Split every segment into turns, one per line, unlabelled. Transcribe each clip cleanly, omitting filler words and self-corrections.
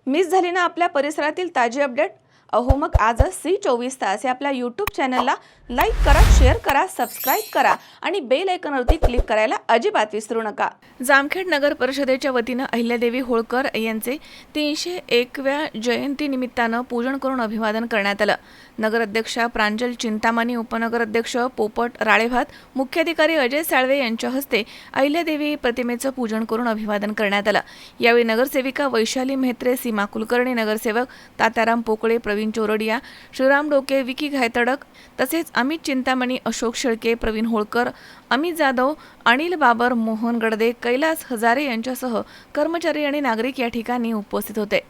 Miss झाली ना आपल्या परिसरातील ताजी अपडेट? अहो मग आजच C24 तास या आपल्या यूट्यूब चॅनलला लाईक करा, शेअर करा, सबस्क्राईब करा आणि बेल आयकॉनवरती क्लिक करायला अजिबात विसरू नका। जामखेड नगर परिषदेच्या वतीनं अहिल्यादेवी होळकर यांचे 301व्या जयंती निमित्तानं पूजन करून अभिवादन करण्यात आलं। नगराध्यक्षा प्रांजल चिंतामणी, उपनगराध्यक्ष पोपट राळेभात, मुख्याधिकारी अजय साळवे यांच्या हस्ते अहिल्यादेवी प्रतिमेचं पूजन करून अभिवादन करण्यात आलं। यावेळी नगरसेविका वैशाली मेहत्रे, सीमा कुलकर्णी, नगरसेवक तात्याराम पोकळे, प्रवीण चोरडिया, श्रीराम डोके, विकी घायतडक तसेच अमित चिंतामणी, अशोक शेळके, प्रवीण होळकर, अमित जाधव, अनिल बाबर, मोहन गडदे, कैलास हजारे यांच्यासह कर्मचारी आणि नागरिक या ठिकाणी उपस्थित होते।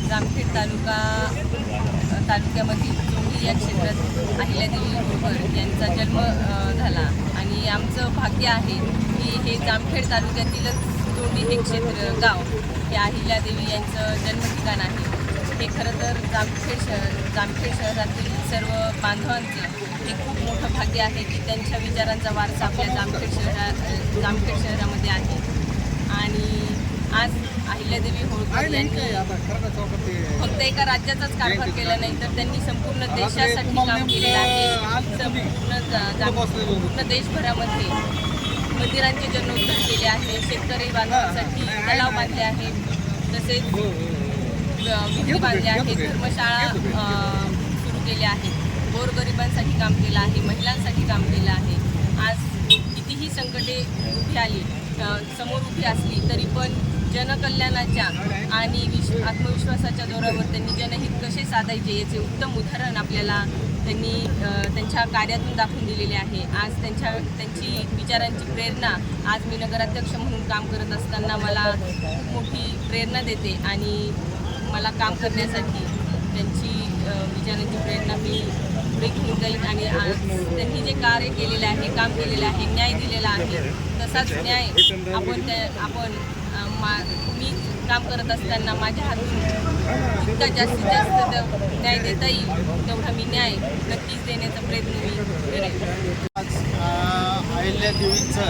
जामखेड तालुक्यामधील चोंडी या क्षेत्रात अहिल्यादेवी होळकर यांचा जन्म झाला आणि आमचं भाग्य आहे की हे जामखेड तालुक्यातीलच चोंडी हे क्षेत्र गाव हे अहिल्यादेवी यांचं जन्मठिकाण आहे। हे खरं तर जामखेड शहरातील सर्व बांधवांचं हे खूप मोठं भाग्य आहे की त्यांच्या विचारांचा वारसा आपल्या जामखेड शहरामध्ये आहे। आणि आज अहिल्यादेवी होळकर यांनी फक्त एका राज्याचाच कारभार केला नाही तर त्यांनी संपूर्ण देशासाठी काम केलेलं आहे। संपूर्ण देशभरामध्ये मंदिरांचे जीर्णोद्धार केले आहे, शेतकरी बांधवांसाठी तलाव बांधले आहेत, तसेच विहिरी बांधल्या आहेत, धर्मशाळा सुरू केल्या आहेत, गोरगरिबांसाठी काम केलं आहे, महिलांसाठी काम केलं आहे। आज कितीही संकटे उभी आली समोर उभी असली तरी पण जनकल्याणाच्या आणि आत्मविश्वासाच्या जोरावर त्यांनी जनहित कसे साधायचे याचे उत्तम उदाहरण आपल्याला त्यांनी त्यांच्या कार्यातून दाखवून दिलेले आहे। आज त्यांची विचारांची प्रेरणा आज मी नगराध्यक्ष म्हणून काम करत असताना मला खूप मोठी प्रेरणा देते आणि मला काम करण्यासाठी त्यांची विचारांची प्रेरणा मी पुढे घेऊन जाईल। आणि आज त्यांनी जे कार्य केलेलं आहे, काम केलेलं आहे, न्याय दिलेला आहे, तसाच न्याय मी काम करत असताना माझ्या हातून जितका जास्तीत जास्त न्याय देता येईल तेवढा मी न्याय नक्कीच देण्याचा प्रयत्न मी करेन।
आज अहिल्यादेवीचं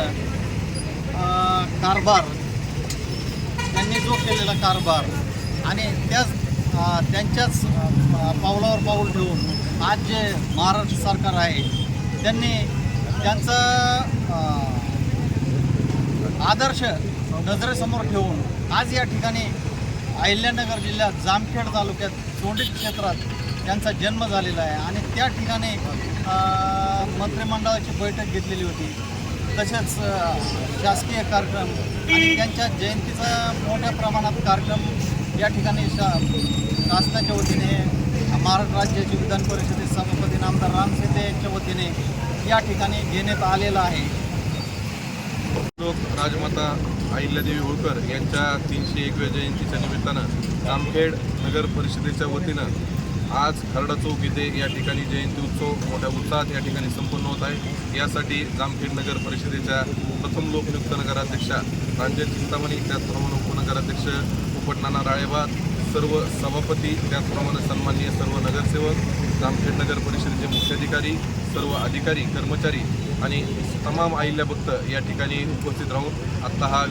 कारभार, त्यांनी जो केलेला कारभार आणि त्यांच्याच पावलावर पाऊल ठेवून आज जे महाराष्ट्र सरकार आहे त्यांनी त्यांचा आदर्श नजरेसमोर ठेवून आज या ठिकाणी अहिल्यानगर जिल्ह्यात जामखेड तालुक्यात चोंडी क्षेत्रात त्यांचा जन्म झालेला आहे आणि त्या ठिकाणी मंत्रिमंडळाची बैठक घेतलेली होती, तसेच शासकीय कार्यक्रम आणि त्यांच्या जयंतीचा मोठ्या प्रमाणात कार्यक्रम या ठिकाणी शासनाच्या वतीने, महाराष्ट्र राज्याचे विधान परिषदेचे सभापती आमदार राम शिंदे यांच्या वतीने या ठिकाणी घेण्यात आलेला आहे।
राजमाता अहिल्यादेवी होळकर यांच्या 301व्या जयंतीच्या निमित्तानं जामखेड नगर परिषदेच्या वतीनं आज खर्डा चौक येथे या ठिकाणी जयंती उत्सव मोठ्या उत्साहात या ठिकाणी संपन्न होत आहे। यासाठी जामखेड नगर परिषदेच्या प्रथम लोकनियुक्त नगराध्यक्षा प्रांजल चिंतामणी, त्याचप्रमाणे उपनगराध्यक्ष पोपट राळेभात, सर्व सभापती, त्याचप्रमाणे सन्माननीय सर्व नगरसेवक, जामखेड नगर परिषदेचे मुख्याधिकारी, सर्व अधिकारी, कर्मचारी आणि तमाम अहिल्या भक्त या ठिकाणी उपस्थित राहून आत्ता हा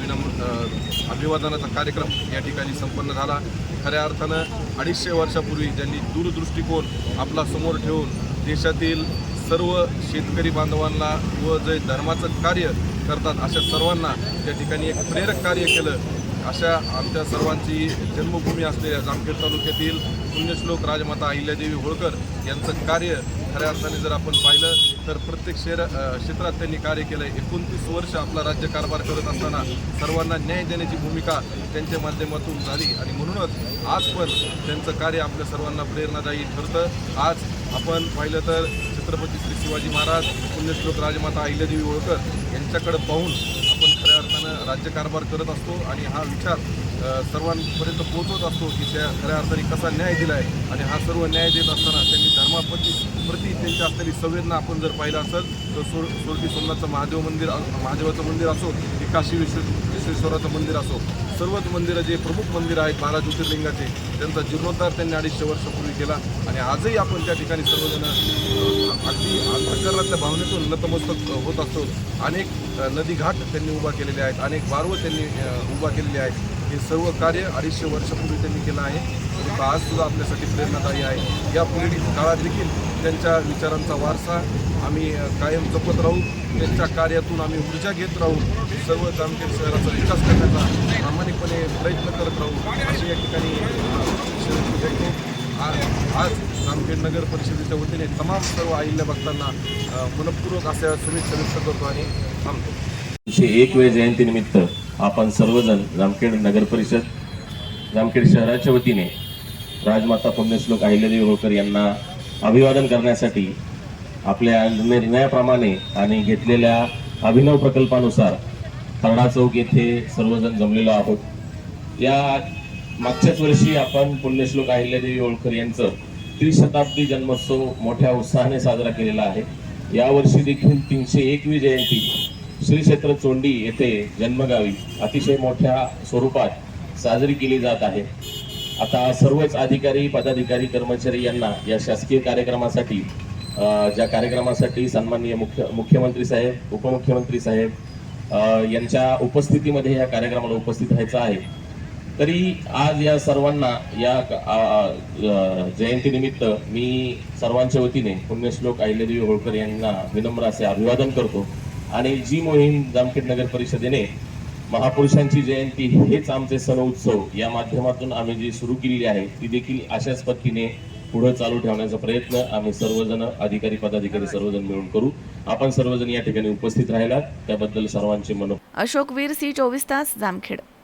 अभिवादनाचा कार्यक्रम या ठिकाणी संपन्न झाला। खऱ्या अर्थानं 250 वर्षापूर्वी ज्यांनी दूरदृष्टिकोन आपला समोर ठेवून देशातील सर्व शेतकरी बांधवांना व जे धर्माचं कार्य करतात अशा सर्वांना त्या ठिकाणी एक प्रेरक कार्य केलं, अशा आमच्या सर्वांची जन्मभूमी असलेल्या जामखेड तालुक्यातील पुण्यश्लोक राजमाता अहिल्यादेवी होळकर यांचं कार्य खऱ्या अर्थाने जर आपण पाहिलं तर प्रत्येक क्षेत्रात त्यांनी कार्य केलं आहे। 29 वर्ष आपला राज्यकारभार करत असताना सर्वांना न्याय देण्याची भूमिका त्यांच्या माध्यमातून झाली आणि म्हणूनच आज पण त्यांचं कार्य आपल्या सर्वांना प्रेरणादायी ठरतं। आज आपण पाहिलं तर छत्रपती श्री शिवाजी महाराज, पुण्यश्लोक राजमाता अहिल्यादेवी होळकर यांच्याकडे पाहून आपण खऱ्या अर्थानं राज्यकारभार करत असतो आणि हा विचार सर्वांपर्यंत पोहोचवत असतो की त्या खऱ्या अर्थाने कसा न्याय दिला आहे। आणि हा सर्व न्याय देत असताना त्यांनी धर्माप्रती त्यांची असलेली संवेदना आपण जर पाहिलं असेल तर सोरटी सोमनाथचं महादेवाचं मंदिर असो की काशी विश्वेश्वराचं मंदिर असो, सर्वच मंदिरं जे प्रमुख मंदिरं आहेत 12 ज्योतिर्लिंगाचे, त्यांचा जीर्णोद्धार त्यांनी 250 वर्षापूर्वी केला आणि आजही आपण त्या ठिकाणी सर्वजण अगदी अंतःकरणातल्या भावनेतून नतमस्तक होत असतो। अनेक नदीघाट त्यांनी उभा केलेले आहेत, अनेक बारवं त्यांनी उभा केलेले आहेत हे सर्व कार्य 250 वर्षापूर्वी त्यांनी केलं आहे आणि आज सुद्धा आपल्यासाठी प्रेरणादायी आहे. या पुढील काळात देखील त्यांच्या विचारांचा वारसा आम्ही कायम जपत राहू. त्यांच्या कार्यातून आम्ही ऊर्जा घेत राहू. सर्व जामखेड शहराचा विकास करण्याचा प्रामाणिकपणे प्रयत्न करत राहू असे या ठिकाणी विनंती करतो. आज जामखेड नगर परिषदेच्या वतीने तमाम सर्व अहिल्या भक्तांना मनपूर्वक अशा शुभेच्छा व्यक्त करतो आणि थांबतो.
101व्या जयंतीनिमित्त आपण सर्वजण जामखेड नगर परिषद जामखेड शहराच्या वतीने राजमाता पुण्यश्लोक अहिल्यादेवी होळकर यांना अभिवादन करण्यासाठी आपल्या निर्णयाप्रमाणे आणि घेतलेल्या अभिनव प्रकल्पानुसार खर्डा चौक येथे सर्वजण जमलेलो आहोत. या मागच्याच वर्षी आपण पुण्यश्लोक अहिल्यादेवी होळकर यांचं त्रिशताब्दी जन्मोत्सव मोठ्या उत्साहाने साजरा केलेला आहे. यावर्षी देखील 301वी जयंती श्री क्षेत्र चोंडी येथे जन्मगावी अतिशय मोठ्या स्वरूपात साजरी केली जात आहे. आता सर्वच अधिकारी पदाधिकारी कर्मचारी यांना या शासकीय कार्यक्रमासाठी ज्या कार्यक्रमासाठी सन्माननीय मुख्यमंत्री साहेब उपमुख्यमंत्री साहेब यांच्या उपस्थितीमध्ये या कार्यक्रमाला उपस्थित व्हायचं आहे. तरी आज या सर्वांना या जयंतीनिमित्त मी सर्वांच्या वतीने पुण्यश्लोक अहिल्यादेवी होळकर यांना विनम्र असे अभिवादन करतो. आणि जी मोहीम जामखेड नगर परिषदेने महापुरुषांची जयंती हेच आमचे सण उत्सव या माध्यमातून आम्ही जी सुरू केलेली आहे ती देखील अशाच पद्धतीने पुढे चालू ठेवण्याचा प्रयत्न आम्ही सर्वजण अधिकारी पदाधिकारी सर्वजण मिळून करू. आपण सर्वजण या ठिकाणी उपस्थित राहिलात त्याबद्दल सर्वांचे मन.
अशोक वीर, C24 तास, जामखेड.